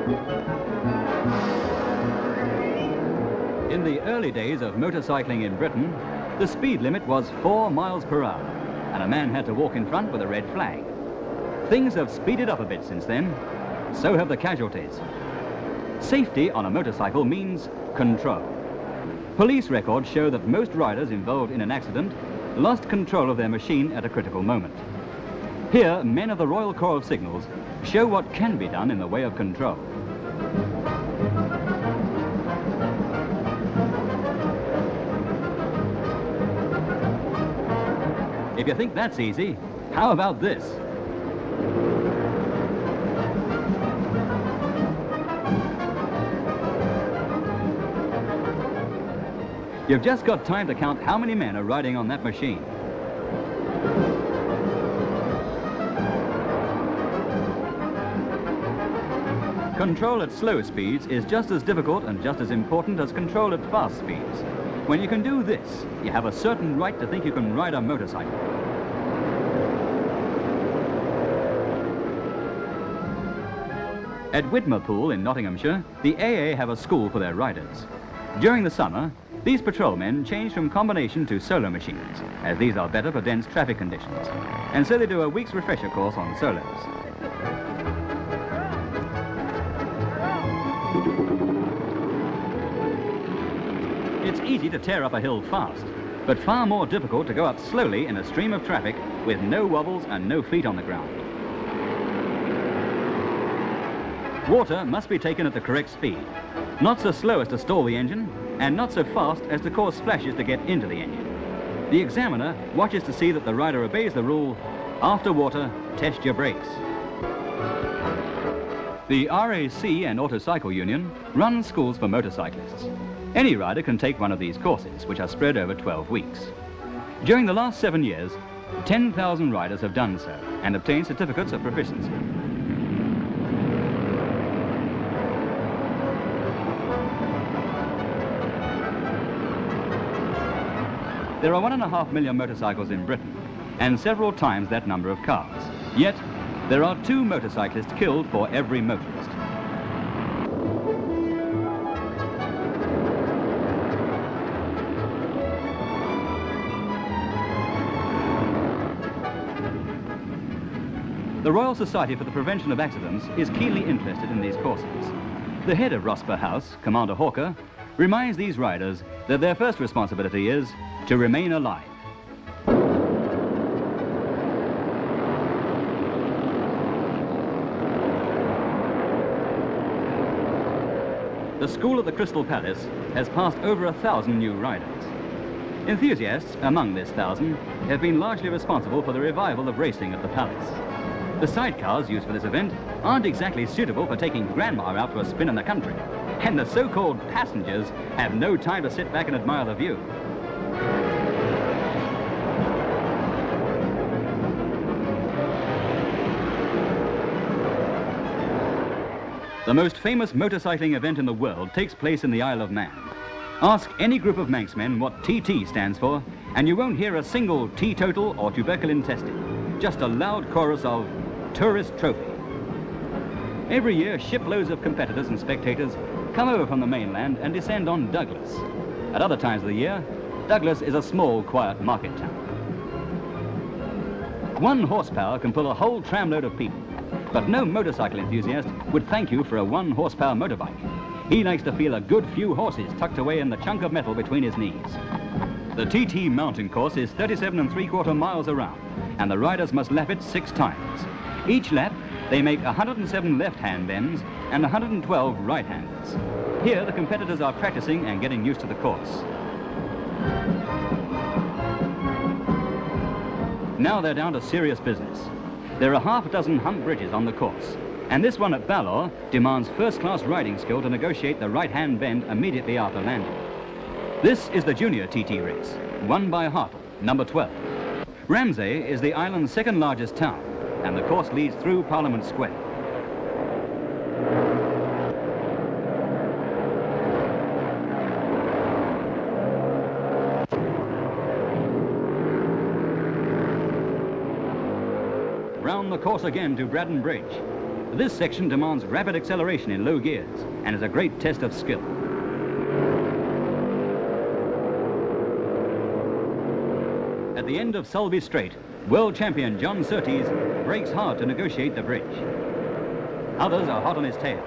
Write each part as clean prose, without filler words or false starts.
In the early days of motorcycling in Britain, the speed limit was 4 miles per hour, and a man had to walk in front with a red flag. Things have speeded up a bit since then. So have the casualties. Safety on a motorcycle means control. Police records show that most riders involved in an accident lost control of their machine at a critical moment. Here, men of the Royal Corp Signals show what can be done in the way of control. If you think that's easy, how about this? You've just got time to count how many men are riding on that machine. Control at slow speeds is just as difficult and just as important as control at fast speeds. When you can do this, you have a certain right to think you can ride a motorcycle. At Widmerpool in Nottinghamshire, the AA have a school for their riders. During the summer, these patrolmen change from combination to solo machines, as these are better for dense traffic conditions. And so they do a week's refresher course on solos. It's easy to tear up a hill fast, but far more difficult to go up slowly in a stream of traffic with no wobbles and no feet on the ground. Water must be taken at the correct speed, not so slow as to stall the engine, and not so fast as to cause splashes to get into the engine. The examiner watches to see that the rider obeys the rule, after water, test your brakes. The RAC and Autocycle Union run schools for motorcyclists. Any rider can take one of these courses, which are spread over 12 weeks. During the last 7 years, 10,000 riders have done so and obtained certificates of proficiency. There are 1.5 million motorcycles in Britain, and several times that number of cars. Yet, there are 2 motorcyclists killed for every motorist. The Royal Society for the Prevention of Accidents is keenly interested in these courses. The head of RoSPA House, Commander Hawker, reminds these riders that their first responsibility is to remain alive. The school at the Crystal Palace has passed over 1,000 new riders. Enthusiasts among this 1,000 have been largely responsible for the revival of racing at the Palace. The sidecars used for this event aren't exactly suitable for taking Grandma out for a spin in the country, and the so-called passengers have no time to sit back and admire the view. The most famous motorcycling event in the world takes place in the Isle of Man. Ask any group of Manxmen what TT stands for, and you won't hear a single teetotal or tuberculin tested. Just a loud chorus of tourist trophy. Every year, shiploads of competitors and spectators come over from the mainland and descend on Douglas. At other times of the year, Douglas is a small, quiet market town. 1 horsepower can pull a whole tramload of people, but no motorcycle enthusiast would thank you for a 1 horsepower motorbike. He likes to feel a good few horses tucked away in the chunk of metal between his knees. The TT mountain course is 37 3/4 miles around, and the riders must lap it 6 times. Each lap, they make 107 left-hand bends and 112 right-handers. Here, the competitors are practicing and getting used to the course. Now they're down to serious business. There are half a dozen hump bridges on the course, and this one at Balor demands first-class riding skill to negotiate the right-hand bend immediately after landing. This is the junior TT race, won by Hartle, number 12. Ramsay is the island's 2nd largest town, and the course leads through Parliament Square. Round the course again to Braddon Bridge. This section demands rapid acceleration in low gears and is a great test of skill. At the end of Sulby Strait, world champion John Surtees brakes hard to negotiate the bridge. Others are hot on his tail.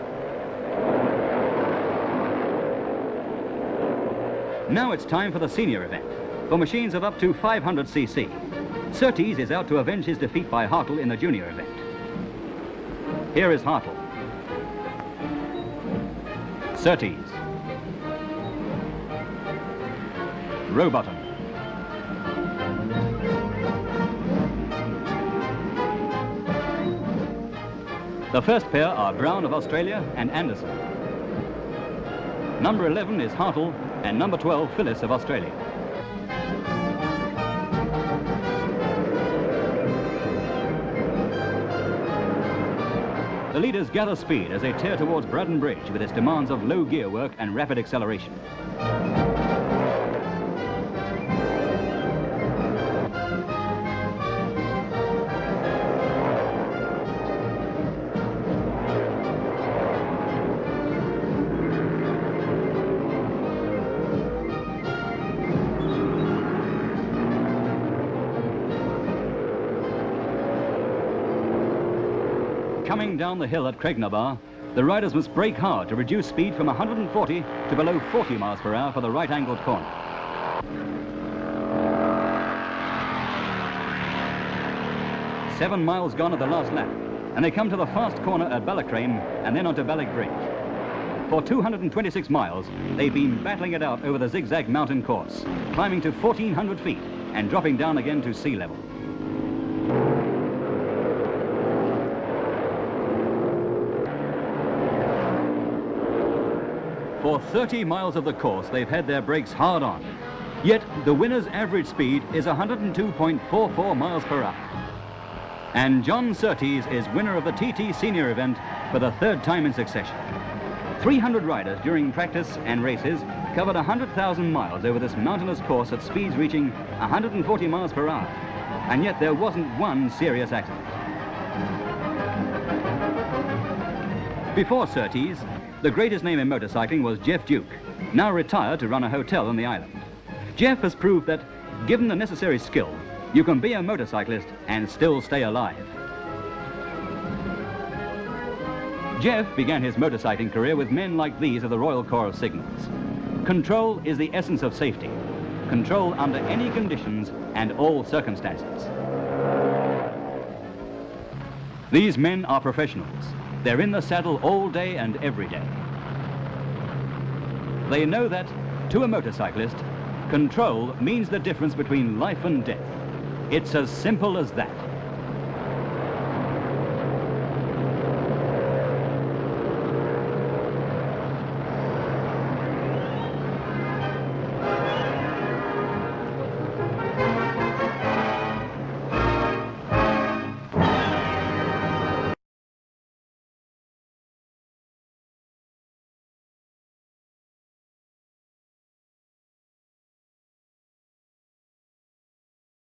Now it's time for the senior event, for machines of up to 500 cc. Surtees is out to avenge his defeat by Hartle in the junior event. Here is Hartle. Surtees. Rowbottom. The first pair are Brown of Australia and Anderson. Number 11 is Hartle and number 12 Phyllis of Australia. The leaders gather speed as they tear towards Braddon Bridge with its demands of low gear work and rapid acceleration. Coming down the hill at Craignabar, the riders must brake hard to reduce speed from 140 to below 40 miles per hour for the right-angled corner. Seven miles gone at the last lap, and they come to the fast corner at Ballacrane and then onto Balloch Bridge. For 226 miles, they've been battling it out over the zigzag mountain course, climbing to 1,400 feet and dropping down again to sea level. For 30 miles of the course, they've had their brakes hard on. Yet, the winner's average speed is 102.44 miles per hour. And John Surtees is winner of the TT Senior event for the third time in succession. 300 riders during practice and races covered 100,000 miles over this mountainous course at speeds reaching 140 miles per hour. And yet there wasn't one serious accident. Before Surtees, the greatest name in motorcycling was Jeff Duke, now retired to run a hotel on the island. Jeff has proved that, given the necessary skill, you can be a motorcyclist and still stay alive. Jeff began his motorcycling career with men like these of the Royal Corp Signals. Control is the essence of safety. Control under any conditions and all circumstances. These men are professionals. They're in the saddle all day and every day. They know that, to a motorcyclist, control means the difference between life and death. It's as simple as that.